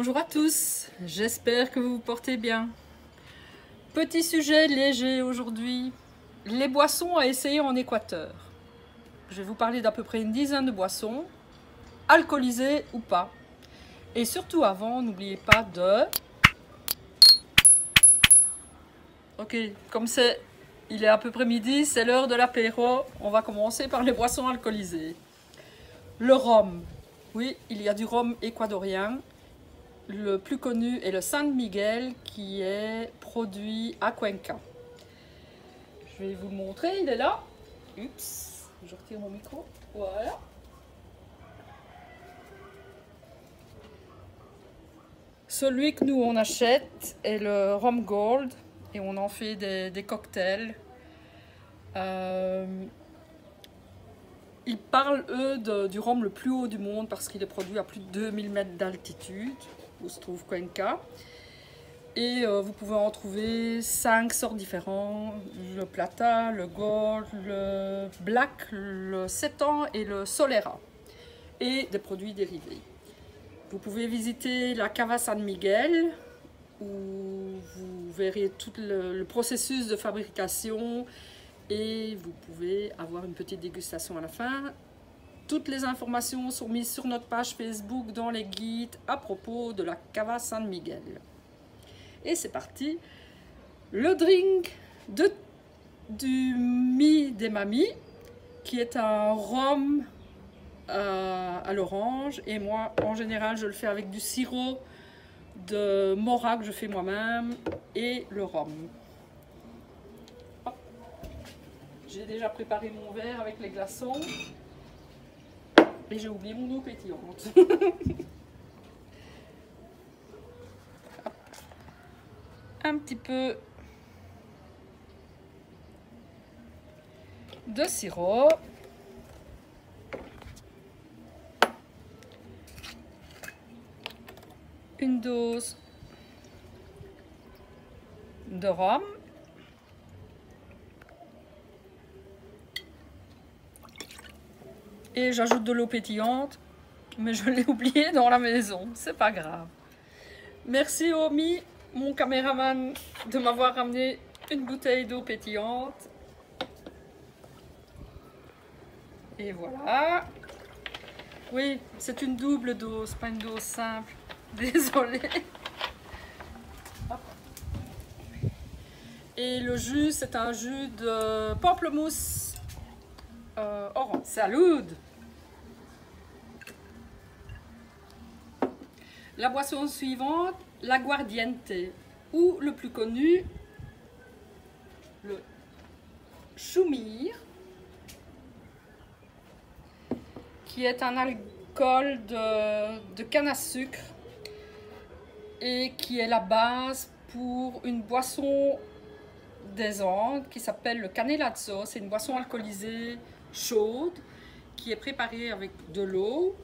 Bonjour à tous, j'espère que vous vous portez bien. Petit sujet léger aujourd'hui, les boissons à essayer en Équateur. Je vais vous parler d'à peu près une dizaine de boissons, alcoolisées ou pas. Et surtout avant, n'oubliez pas de... Ok, comme il est à peu près midi, c'est l'heure de l'apéro. On va commencer par les boissons alcoolisées. Le rhum. Oui, il y a du rhum équadorien. Le plus connu est le San Miguel qui est produit à Cuenca. Je vais vous le montrer, il est là. Oups, je retire mon micro. Voilà. Celui que nous on achète est le Rhum Gold et on en fait des cocktails. Ils parlent eux du rhum le plus haut du monde parce qu'il est produit à plus de 2000 mètres d'altitude où se trouve Cuenca. Et vous pouvez en trouver 5 sortes différents, le Plata, le Gold, le Black, le 7 ans et le Solera, et des produits dérivés. Vous pouvez visiter la Cava San Miguel, où vous verrez tout le processus de fabrication et vous pouvez avoir une petite dégustation à la fin. Toutes les informations sont mises sur notre page Facebook dans les guides à propos de la Cava San Miguel. Et c'est parti, le drink du Mi des Mamies, qui est un rhum à l'orange. Et moi, en général, je le fais avec du sirop de mora que je fais moi-même et le rhum. J'ai déjà préparé mon verre avec les glaçons. Et j'ai oublié mon eau pétillante. Un petit peu de sirop. Une dose de rhum. Et j'ajoute de l'eau pétillante, mais je l'ai oublié dans la maison, c'est pas grave. Merci Omi, mon caméraman, de m'avoir ramené une bouteille d'eau pétillante. Et voilà. Oui, c'est une double dose, pas une dose simple. Désolée. Et le jus, c'est un jus de pamplemousse orange. Salud! La boisson suivante, l'aguardiente, ou le plus connu, le chumir, qui est un alcool de canne à sucre et qui est la base pour une boisson des Andes qui s'appelle le canelazo. C'est une boisson alcoolisée chaude qui est préparée avec de l'eau,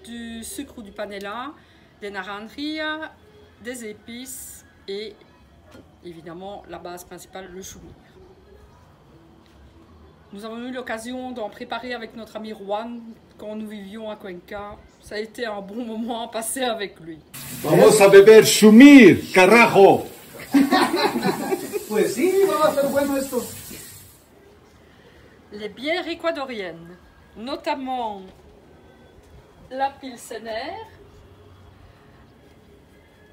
du sucre ou du panela, des naranjillas, des épices et évidemment la base principale, le chumir. Nous avons eu l'occasion d'en préparer avec notre ami Juan quand nous vivions à Cuenca. Ça a été un bon moment à passer avec lui. Vamos a beber chumir, carajo. Pues sí, va a ser bueno esto. Les bières équadoriennes, notamment la Pilsener,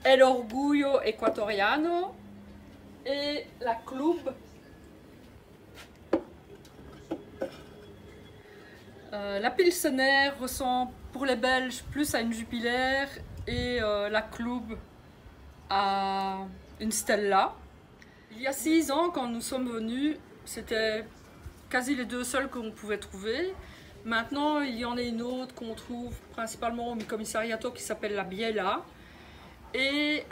El Orgullo Ecuatoriano et la Club. La Pilsener ressemble pour les Belges plus à une Jupiler et la Club à une Stella. Il y a 6 ans, quand nous sommes venus, c'était quasi les deux seuls qu'on pouvait trouver. Maintenant, il y en a une autre qu'on trouve principalement au commissariato qui s'appelle la Biela. Et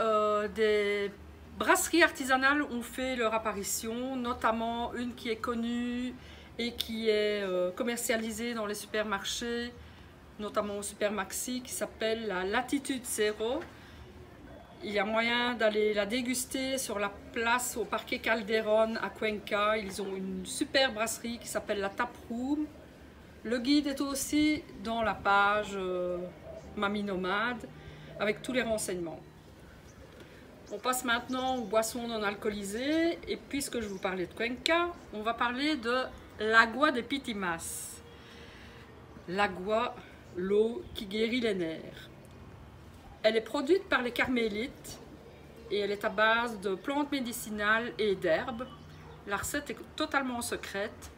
des brasseries artisanales ont fait leur apparition, notamment une qui est connue et qui est commercialisée dans les supermarchés, notamment au Supermaxi, qui s'appelle la Latitude Zero. Il y a moyen d'aller la déguster sur la place au Parque Calderón à Cuenca. Ils ont une super brasserie qui s'appelle la Tap Room. Le guide est aussi dans la page Mamie Nomade avec tous les renseignements. On passe maintenant aux boissons non alcoolisées, et puisque je vous parlais de Cuenca, on va parler de l'agua de Pitimas. L'agua, l'eau qui guérit les nerfs. Elle est produite par les carmélites et elle est à base de plantes médicinales et d'herbes. La recette est totalement secrète.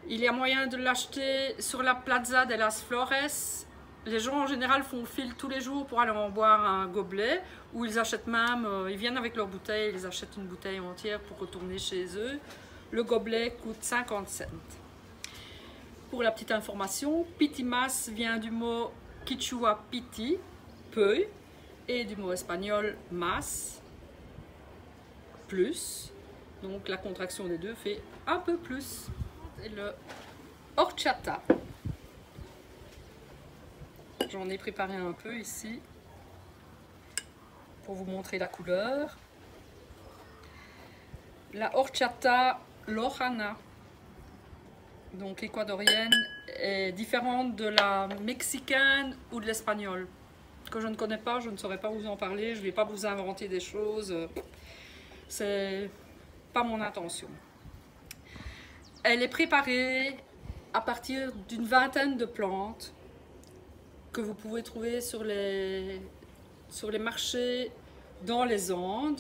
Il y a moyen de l'acheter sur la Plaza de las Flores. Les gens en général font file tous les jours pour aller en boire un gobelet, ou ils achètent même, ils viennent avec leur bouteille, ils achètent une bouteille entière pour retourner chez eux. Le gobelet coûte 50 cents. Pour la petite information, Pitimas vient du mot quichua piti, peu, et du mot espagnol mas, plus. Donc la contraction des deux fait un peu plus. Et le horchata. J'en ai préparé un peu ici pour vous montrer la couleur. La horchata lojana, donc équatorienne, est différente de la mexicaine ou de l'espagnole, que je ne connais pas, je ne saurais pas vous en parler, je ne vais pas vous inventer des choses, c'est pas mon intention. Elle est préparée à partir d'une vingtaine de plantes que vous pouvez trouver sur les marchés dans les Andes.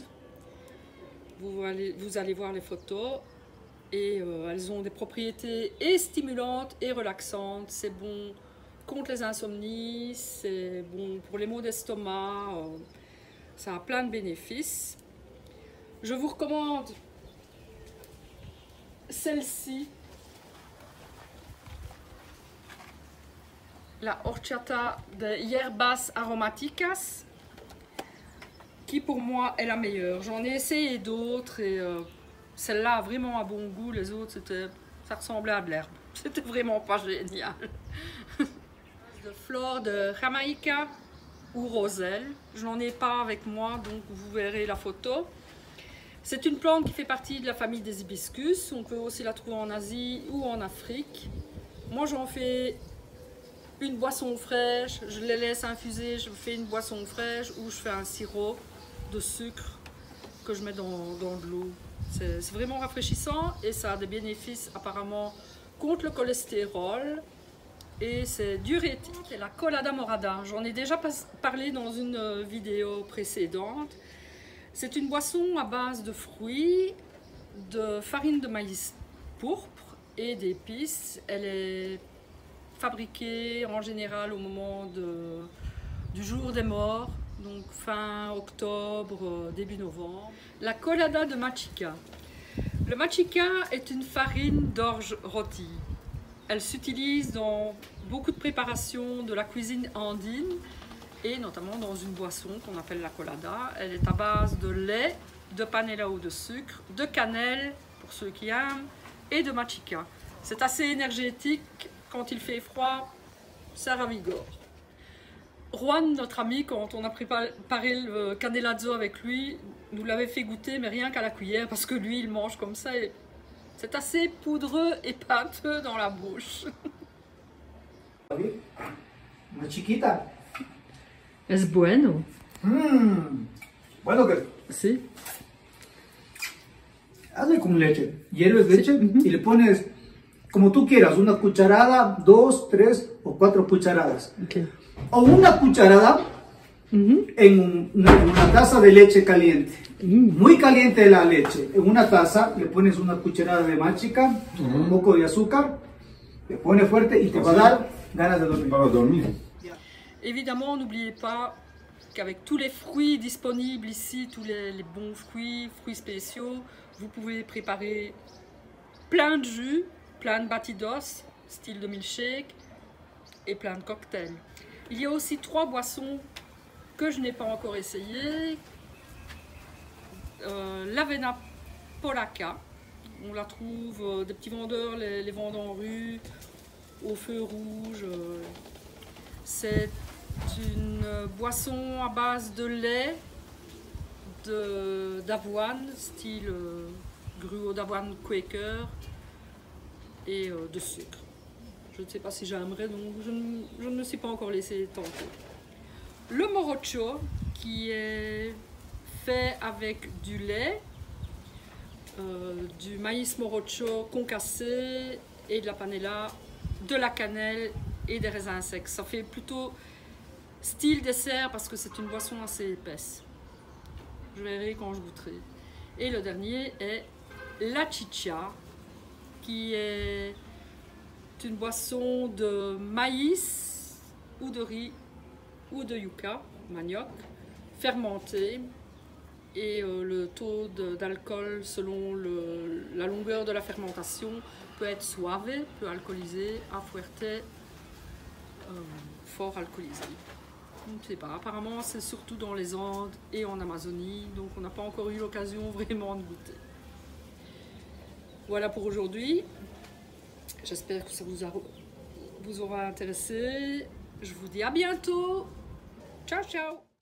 Vous allez voir les photos et elles ont des propriétés et stimulantes et relaxantes. C'est bon contre les insomnies, c'est bon pour les maux d'estomac, ça a plein de bénéfices. Je vous recommande celle-ci, la horchata de hierbas aromáticas, qui pour moi est la meilleure. J'en ai essayé d'autres et celle-là a vraiment un bon goût, les autres ça ressemblait à de l'herbe. C'était vraiment pas génial. De fleurs de Jamaïca ou roselle, je n'en ai pas avec moi, donc vous verrez la photo. C'est une plante qui fait partie de la famille des hibiscus. On peut aussi la trouver en Asie ou en Afrique. Moi, j'en fais une boisson fraîche, je les laisse infuser, je fais une boisson fraîche ou je fais un sirop de sucre que je mets dans de l'eau. C'est vraiment rafraîchissant et ça a des bénéfices apparemment contre le cholestérol et c'est diurétique. C'est la colada morada. J'en ai déjà parlé dans une vidéo précédente. C'est une boisson à base de fruits, de farine de maïs pourpre et d'épices. Elle est fabriquée en général au moment du jour des morts, donc fin octobre, début novembre. La colada de machica. Le machica est une farine d'orge rôtie. Elle s'utilise dans beaucoup de préparations de la cuisine andine, et notamment dans une boisson qu'on appelle la colada. Elle est à base de lait, de panela ou de sucre, de cannelle, pour ceux qui aiment, et de machica. C'est assez énergétique, quand il fait froid, ça ravigore. Juan, notre ami, quand on a préparé le canelazo avec lui, nous l'avait fait goûter, mais rien qu'à la cuillère, parce que lui, il mange comme ça, et c'est assez poudreux et pâteux dans la bouche. Una chiquita. Es bueno. Bueno que Sí. hazle con leche. Hierves leche y le pones como tú quieras, una cucharada, 2, 3 o 4 cucharadas. Okay. O una cucharada en una taza de leche caliente. Muy caliente la leche. En una taza le pones una cucharada de machica, un poco de azúcar, le pones fuerte y te va a dar ganas de dormir. Para dormir. Évidemment, n'oubliez pas qu'avec tous les fruits disponibles ici, tous les bons fruits spéciaux, vous pouvez préparer plein de jus, plein de batidos, style de milkshake, et plein de cocktails. Il y a aussi 3 boissons que je n'ai pas encore essayées. L'avena polaca, on la trouve, des petits vendeurs les vendent en rue, au feu rouge. C'est une boisson à base de lait, d'avoine, style gruau d'avoine Quaker, et de sucre. Je ne sais pas si j'aimerais, donc je ne me suis pas encore laissé tenter. le morocho qui est fait avec du lait, du maïs morocho concassé et de la panela, de la cannelle et des raisins secs. Ça fait plutôt style dessert parce que c'est une boisson assez épaisse. Je verrai quand je goûterai. Et le dernier est la chicha, qui est une boisson de maïs ou de riz ou de yucca, manioc, fermenté. Et le taux d'alcool selon la longueur de la fermentation peut être suave, peu alcoolisé, à fuerte, fort alcoolisé. Je ne sais pas, apparemment c'est surtout dans les Andes et en Amazonie, donc on n'a pas encore eu l'occasion vraiment de goûter. Voilà pour aujourd'hui, j'espère que ça vous aura intéressé. Je vous dis à bientôt, ciao ciao.